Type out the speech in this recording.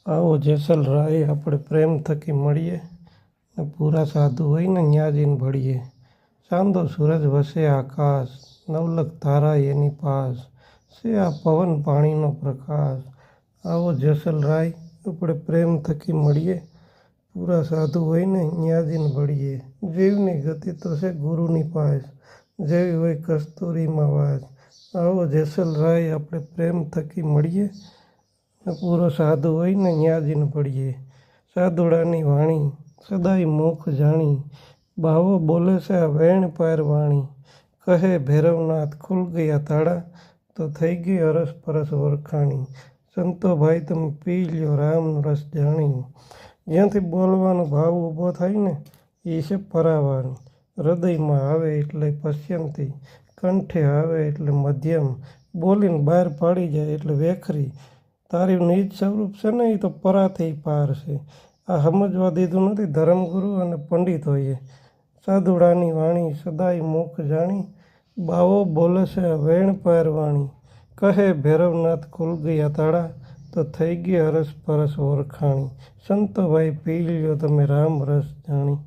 આવો જેસલ રાય આપણે પ્રેમ થકી મળીએ ને પૂરા સાધુ હોય ને ન્યા જઈને ભળીએ. ચાંદો સૂરજ વસે આકાશ, નવલખ તારા એની પાસ, છે આ પવન પાણીનો પ્રકાશ. આવો જેસલ રાય આપણે પ્રેમ થકી મળીએ, પૂરા સાધુ હોય ને ન્યા જઈને ભળીએ. જીવની ગતિ તો છે ગુરુની પાસ, જેવી હોય કસ્તુરીમાં વાસ. આવો જેસલ રાય આપણે પ્રેમ થકી મળીએ, પૂરો સાધુ હોય ને ન્યા જઈને ભળીએ. સાધુડાની વાણી સદાય મુખ જાણી, બાવો બોલે છે આ વેણ પાર વાણી. કહે ભૈરવનાથ ખુલ ગયા તાળા, તો થઈ ગઈ અરસ પરસ વરખાણી. સંતો ભાઈ તમે પી લ્યો રામનો રસ જાણી. જ્યાંથી બોલવાનો ભાવ ઊભો થાય ને એ છે પરાવાની. હૃદયમાં આવે એટલે પશ્ચિમથી, કંઠે આવે એટલે મધ્યમ, બોલીને બહાર પાડી જાય એટલે વેખરી. તારી નિજ સ્વરૂપ છે ને એ તો પરાથી પાર છે. આ સમજવા દીધું નથી ધર્મગુરુ અને પંડિતોએ. સાધુડાની વાણી સદાય મુખ જાણી, બાવો બોલે છે વેણ પાર વાણી. કહે ભૈરવનાથ ખુલ ગયા તાળા, તો થઈ ગઈ અરસ પરસ ઓરખાણી. સંતો ભાઈ પી લ્યો તમે રામ રસ જાણી.